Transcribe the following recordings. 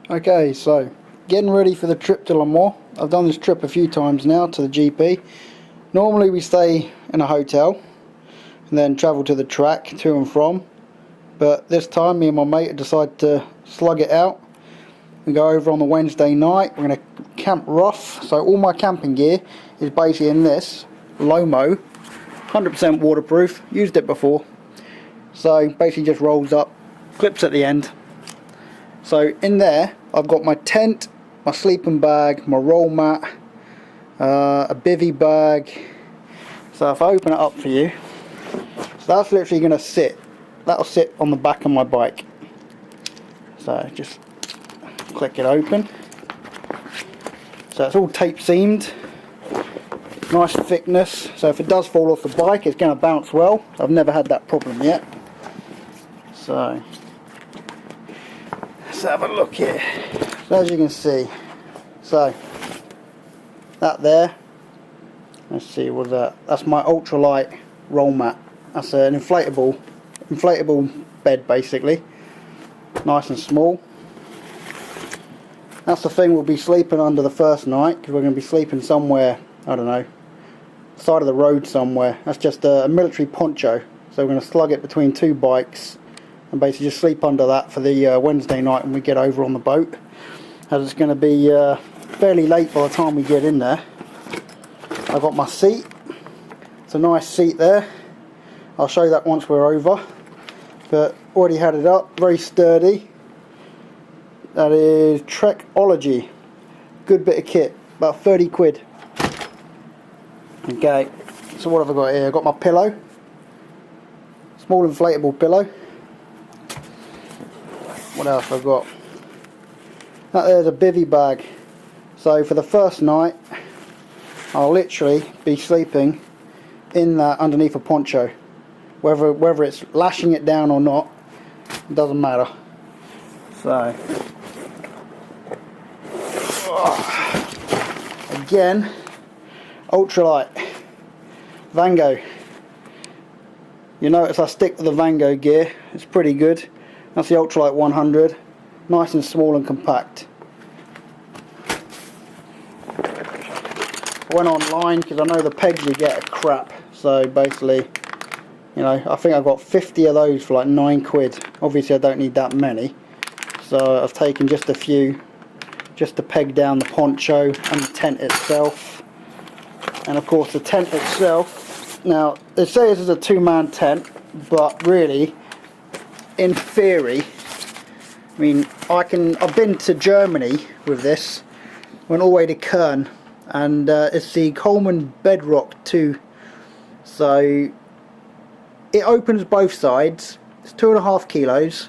Okay, so getting ready for the trip to Lomo. I've done this trip a few times now to the GP. Normally we stay in a hotel and then travel to the track to and from, but this time me and my mate decided to slug it out and go over on the Wednesday night. We're going to camp rough, so all my camping gear is basically in this Lomo, 100% waterproof, used it before, so basically just rolls up, clips at the end. So in there I've got my tent, my sleeping bag, my roll mat, a bivvy bag. So if I open it up for you, so that's literally going to sit, that'll sit on the back of my bike. So just click it open. So it's all tape seamed, nice thickness, so if it does fall off the bike it's going to bounce well. I've never had that problem yet. So let's have a look here. So as you can see, so that there, let's see what that's my ultralight roll mat. That's an inflatable bed basically, nice and small. That's the thing we'll be sleeping under the first night, because we're going to be sleeping somewhere, I don't know, side of the road somewhere. That's just a military poncho, so we're going to slug it between two bikes and basically just sleep under that for the Wednesday night when we get over on the boat, as it's going to be fairly late by the time we get in there. I've got my seat, it's a nice seat there. I'll show you that once we're over, but already had it up, very sturdy. That is Trekology, good bit of kit, about 30 quid. Okay, so what have I got here? I've got my pillow, small inflatable pillow. What else have I got? That there's a bivvy bag. So for the first night I'll literally be sleeping in that underneath a poncho. Whether it's lashing it down or not, it doesn't matter. So again, ultralight Vango. You notice I stick to the Vango gear, it's pretty good. That's the ultralight 100, nice and small and compact. I went online because I know the pegs you get are crap, so basically, you know, I think I've got 50 of those for like 9 quid. Obviously I don't need that many, so I've taken just a few just to peg down the poncho and the tent itself. And of course the tent itself, now they say this is a 2-man tent, but really in theory, I mean, I've been to Germany with this, went all the way to Kern, and it's the Coleman Bedrock 2. So it opens both sides, it's 2.5 kilos,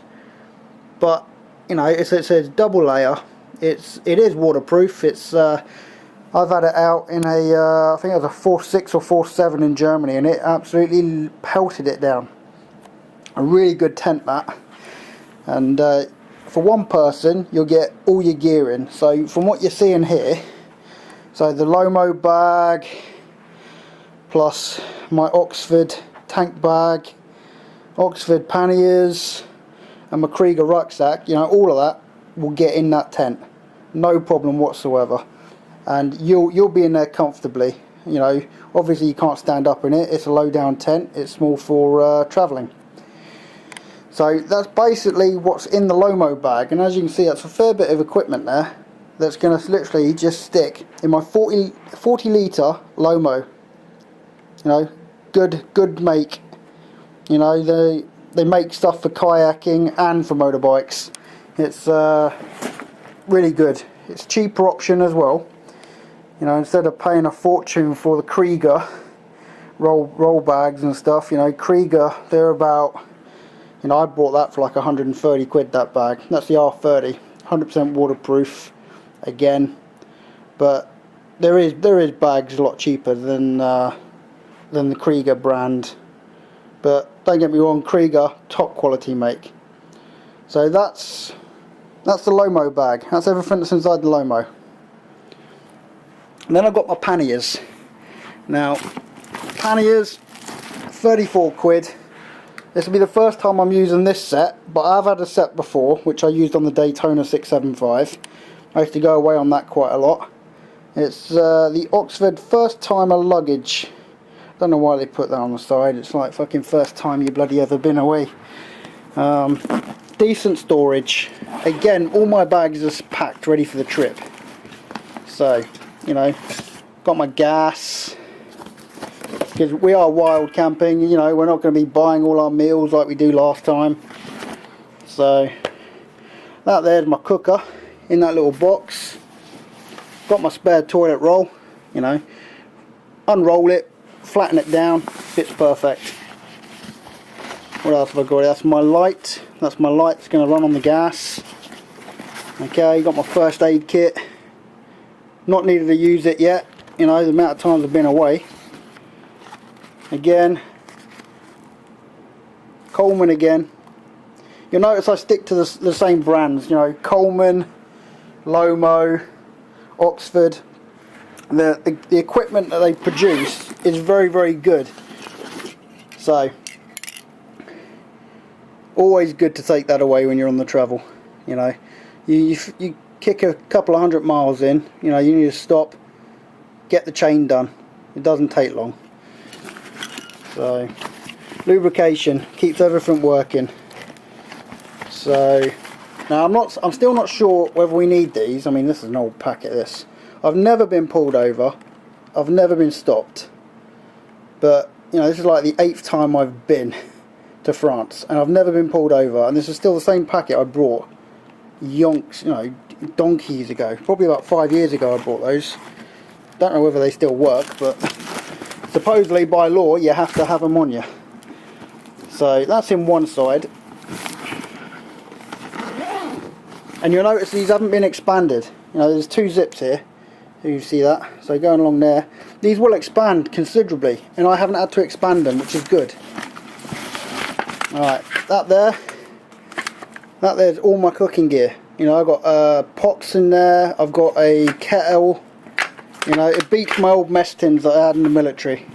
but you know, it says double layer. It is waterproof. It's I've had it out in a I think it was a 4.6 or 4.7 in Germany, and it absolutely pelted it down. A really good tent that, and for one person you'll get all your gear in. So from what you're seeing here, so the Lomo bag plus my Oxford tank bag, Oxford panniers, and my Krieger rucksack, you know, all of that will get in that tent, no problem whatsoever, and you'll be in there comfortably. You know, obviously you can't stand up in it, it's a low down tent, it's small for travelling. So that's basically what's in the Lomo bag, and as you can see that's a fair bit of equipment there that's going to literally just stick in my 40 litre Lomo. You know, good make. You know, they make stuff for kayaking and for motorbikes. It's really good. It's a cheaper option as well. You know, instead of paying a fortune for the Krieger roll bags and stuff, you know, Krieger, they're about, you know, I bought that for like 130 quid, that bag. That's the R30, 100% waterproof again, but there is bags a lot cheaper than the Krieger brand. But don't get me wrong, Krieger, top quality make. So that's the Lomo bag. That's everything that's inside the Lomo. And then I've got my panniers. Now, panniers, 34 quid. This will be the first time I'm using this set, but I've had a set before which I used on the Daytona 675. I used to go away on that quite a lot. It's the Oxford first timer luggage. Don't know why they put that on the side. It's like fucking first time you bloody ever been away. Decent storage. Again, all my bags are packed ready for the trip. So, you know, got my gas. Because we are wild camping, you know, we're not going to be buying all our meals like we do last time. So, that there's my cooker in that little box. Got my spare toilet roll, you know. Unroll it, flatten it down, fits perfect. What else have I got? That's my light. That's my light. It's going to run on the gas. Okay, got my first aid kit. Not needed to use it yet. You know, the amount of times I've been away. Again, Coleman again. You'll notice I stick to the same brands. You know, Coleman, Lomo, Oxford. The equipment that they produce is very, very good. So, always good to take that away when you're on the travel. You know, you kick a couple of 100 miles in, you know, you need to stop, get the chain done. It doesn't take long. So, lubrication keeps everything working. So, now I'm still not sure whether we need these. I mean, this is an old packet. This, I've never been pulled over. I've never been stopped. But you know, this is like the 8th time I've been to France, and I've never been pulled over. And this is still the same packet I brought yonks, you know, donkeys ago. Probably about 5 years ago I bought those. Don't know whether they still work, but supposedly by law you have to have them on you. So that's in one side. And you'll notice these haven't been expanded. You know, there's 2 zips here. You see that? So going along there, these will expand considerably, and I haven't had to expand them, which is good. Alright, there's all my cooking gear. You know, I've got pots in there, I've got a kettle. You know, it beats my old mess tins that I had in the military.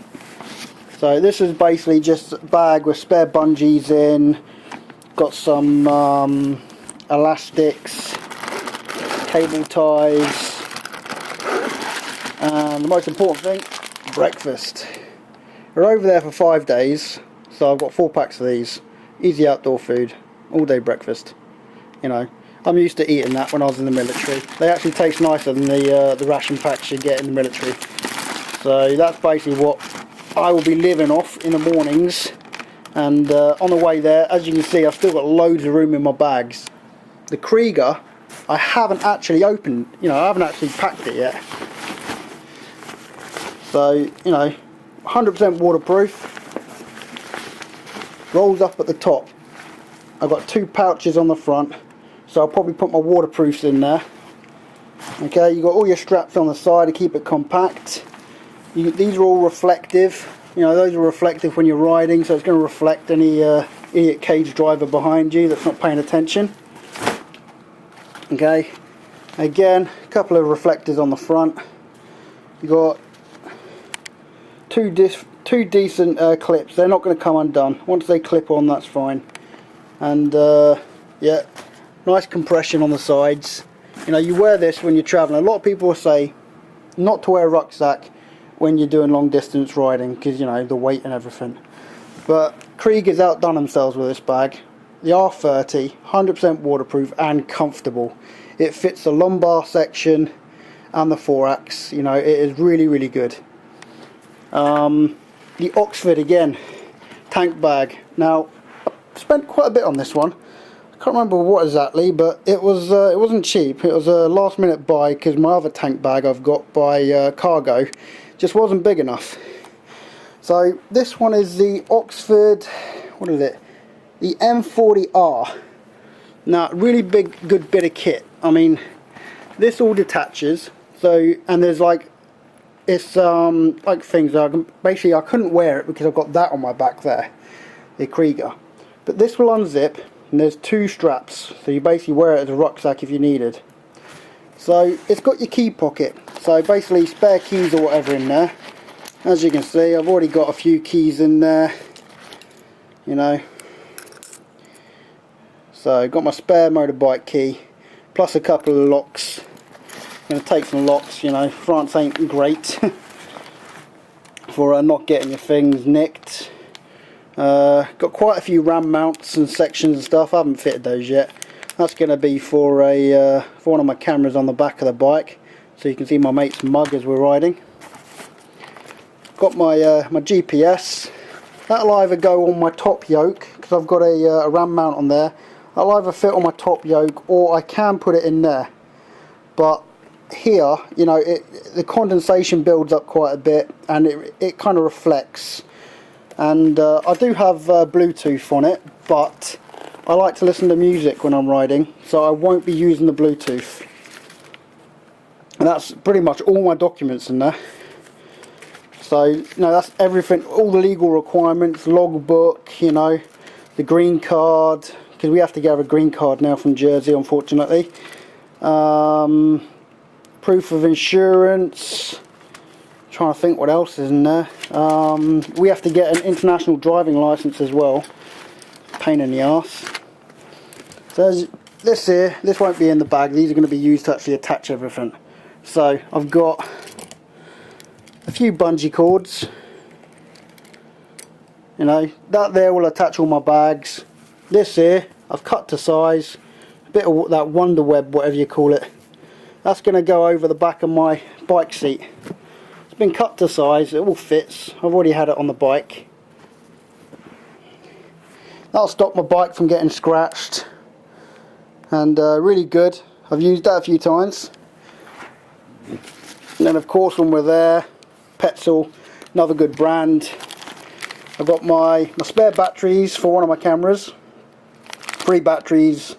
So this is basically just a bag with spare bungees in. Got some elastics, cable ties, and the most important thing, breakfast. We're over there for 5 days, so I've got 4 packs of these. Easy outdoor food, all day breakfast. You know, I'm used to eating that when I was in the military. They actually taste nicer than the ration packs you get in the military. So that's basically what I will be living off in the mornings. And on the way there, as you can see, I've still got loads of room in my bags. The Krieger, I haven't actually opened, you know, I haven't actually packed it yet. So, you know, 100% waterproof. Rolls up at the top. I've got 2 pouches on the front, so I'll probably put my waterproofs in there. Okay, you've got all your straps on the side to keep it compact. These are all reflective. You know, those are reflective when you're riding, so it's going to reflect any idiot cage driver behind you that's not paying attention. Okay, again, a couple of reflectors on the front. You've got two decent clips. They're not going to come undone. Once they clip on, that's fine. And yeah, nice compression on the sides. You know, you wear this when you're traveling. A lot of people will say not to wear a rucksack when you're doing long distance riding because, you know, the weight and everything. But Krieger's outdone themselves with this bag. The R30, 100% waterproof and comfortable. It fits the lumbar section and the thorax. You know, it is really, really good. The Oxford again, tank bag. Now, I spent quite a bit on this one. I can't remember what exactly, but it wasn't cheap. It was a last minute buy because my other tank bag I've got by Cargo just wasn't big enough. So this one is the Oxford, what is it? The M40R. Now, really big, good bit of kit. I mean, this all detaches. So, and there's like, it's like things basically I couldn't wear it because I've got that on my back there, the Krieger. But this will unzip, and there's 2 straps, so you basically wear it as a rucksack if you needed. So it's got your key pocket, so basically spare keys or whatever in there. As you can see, I've already got a few keys in there, you know, So got my spare motorbike key, plus a couple of locks. I'm going to take some locks, you know, France ain't great for not getting your things nicked. Got quite a few ram mounts and sections and stuff. I haven't fitted those yet. That's going to be for one of my cameras on the back of the bike, so you can see my mate's mug as we're riding. Got my my GPS. That'll either go on my top yoke, because I've got a ram mount on there. That'll either fit on my top yoke, or I can put it in there. But here, you know, the condensation builds up quite a bit, and it kind of reflects. And I do have Bluetooth on it, but I like to listen to music when I'm riding, so I won't be using the Bluetooth. And that's pretty much all my documents in there. So, you know, that's everything, all the legal requirements, logbook, you know, the green card, because we have to get a green card now from Jersey, unfortunately. Proof of insurance. Trying to think what else is in there. We have to get an international driving license as well. Pain in the arse. So this here, this won't be in the bag. These are going to be used to actually attach everything. So I've got a few bungee cords. You know, that there will attach all my bags. This here, I've cut to size. A bit of that Wonder Web, whatever you call it. That's going to go over the back of my bike seat. It's been cut to size, it all fits. I've already had it on the bike. That'll stop my bike from getting scratched. And really good. I've used that a few times. And then of course when we're there, Petzl, another good brand. I've got my spare batteries for one of my cameras. 3 batteries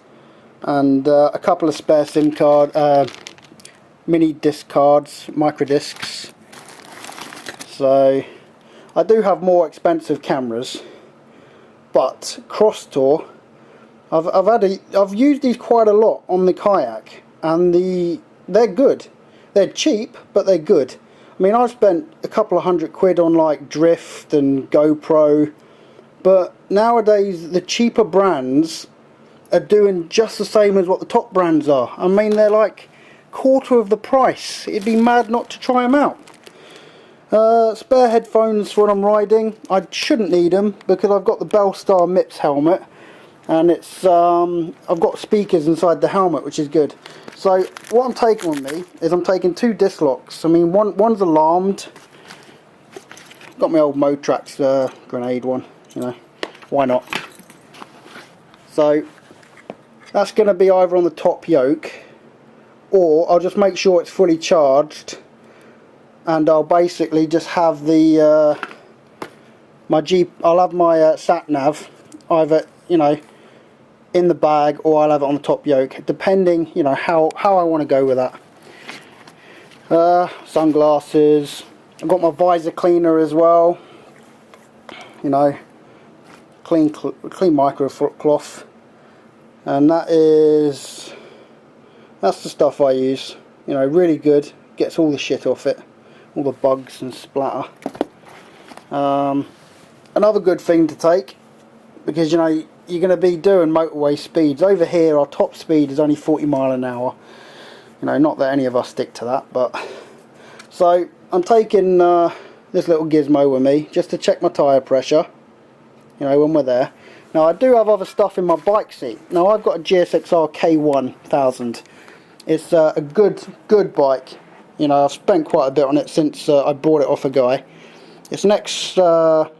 and a couple of spare SIM card, mini disc cards, micro discs. So I do have more expensive cameras, but Crosstour, I've used these quite a lot on the kayak, and they're good. They're cheap, but they're good. I mean, I've spent a couple of £100 on like Drift and GoPro, but nowadays the cheaper brands are doing just the same as what the top brands are. I mean, they're like quarter of the price. It'd be mad not to try them out. Spare headphones when I'm riding. I shouldn't need them because I've got the Bellstar MIPS helmet, and it's I've got speakers inside the helmet, which is good. So what I'm taking with me is I'm taking 2 disc locks. I mean, one's alarmed. Got my old Motrax grenade one, you know, why not? So that's going to be either on the top yoke, or I'll just make sure it's fully charged, and I'll basically just have the I'll have my sat nav either, you know, in the bag, or I'll have it on the top yoke, depending, you know, how I want to go with that. Sunglasses. I've got my visor cleaner as well. You know, clean microcloth, and that's the stuff I use. You know, really good. Gets all the shit off it, all the bugs and splatter. Another good thing to take, because you know you're going to be doing motorway speeds. Over here our top speed is only 40 miles an hour. You know, not that any of us stick to that, but so I'm taking this little gizmo with me just to check my tyre pressure, you know, when we're there. Now I do have other stuff in my bike seat. Now I've got a GSXR K1000. It's a good bike. You know, I've spent quite a bit on it since I bought it off a guy. It's next, the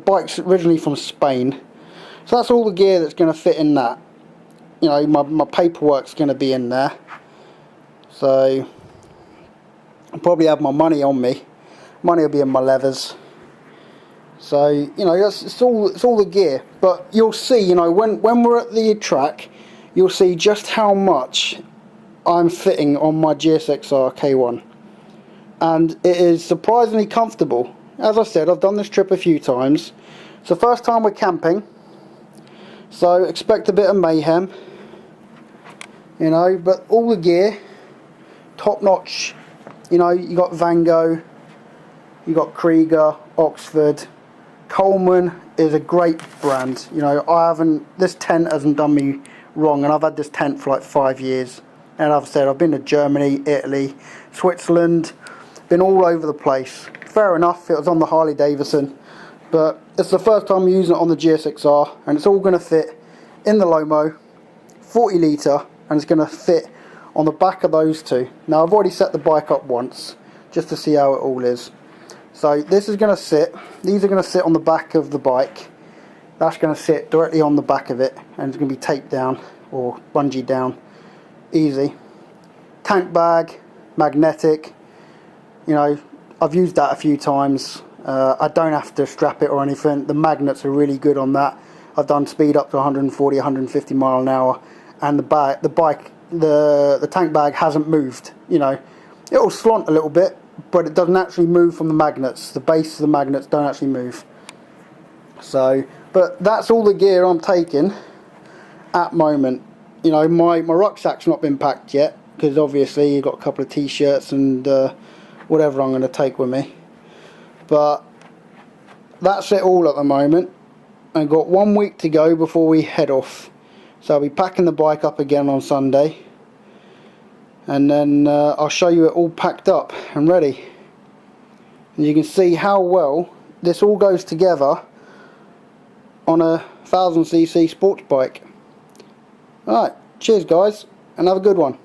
bike's originally from Spain. So that's all the gear that's going to fit in that. You know, my paperwork's going to be in there. So I'll probably have my money on me. Money will be in my levers. So, you know, it's all the gear. But you'll see, you know, when we're at the track, you'll see just how much I'm fitting on my GSXR K1. And it is surprisingly comfortable. As I said, I've done this trip a few times. It's the first time we're camping, so expect a bit of mayhem, you know, but all the gear, top notch. You know, you got Vango, you got Krieger, Oxford. Coleman is a great brand. You know, this tent hasn't done me wrong, and I've had this tent for like 5 years. And I've said I've been to Germany, Italy, Switzerland, been all over the place. Fair enough, it was on the Harley Davidson, but it's the first time I'm using it on the GSXR, and it's all going to fit in the Lomo, 40 litre, and it's going to fit on the back of those two. Now I've already set the bike up once, just to see how it all is. So this is going to sit, these are going to sit on the back of the bike. That's going to sit directly on the back of it, and it's going to be taped down or bungee down, easy. Tank bag, magnetic, you know, I've used that a few times. I don't have to strap it or anything. The magnets are really good on that. I've done speed up to 140, 150 mile an hour, and the tank bag hasn't moved. You know, it'll slont a little bit, but it doesn't actually move from the magnets. The base of the magnets don't actually move. So, but that's all the gear I'm taking at moment. You know, my rucksack's not been packed yet, because obviously you've got a couple of t-shirts and whatever I'm going to take with me. But that's it all at the moment. I've got 1 week to go before we head off. So I'll be packing the bike up again on Sunday. And then I'll show you it all packed up and ready. And you can see how well this all goes together on a 1000cc sports bike. Alright, cheers guys, and have a good one.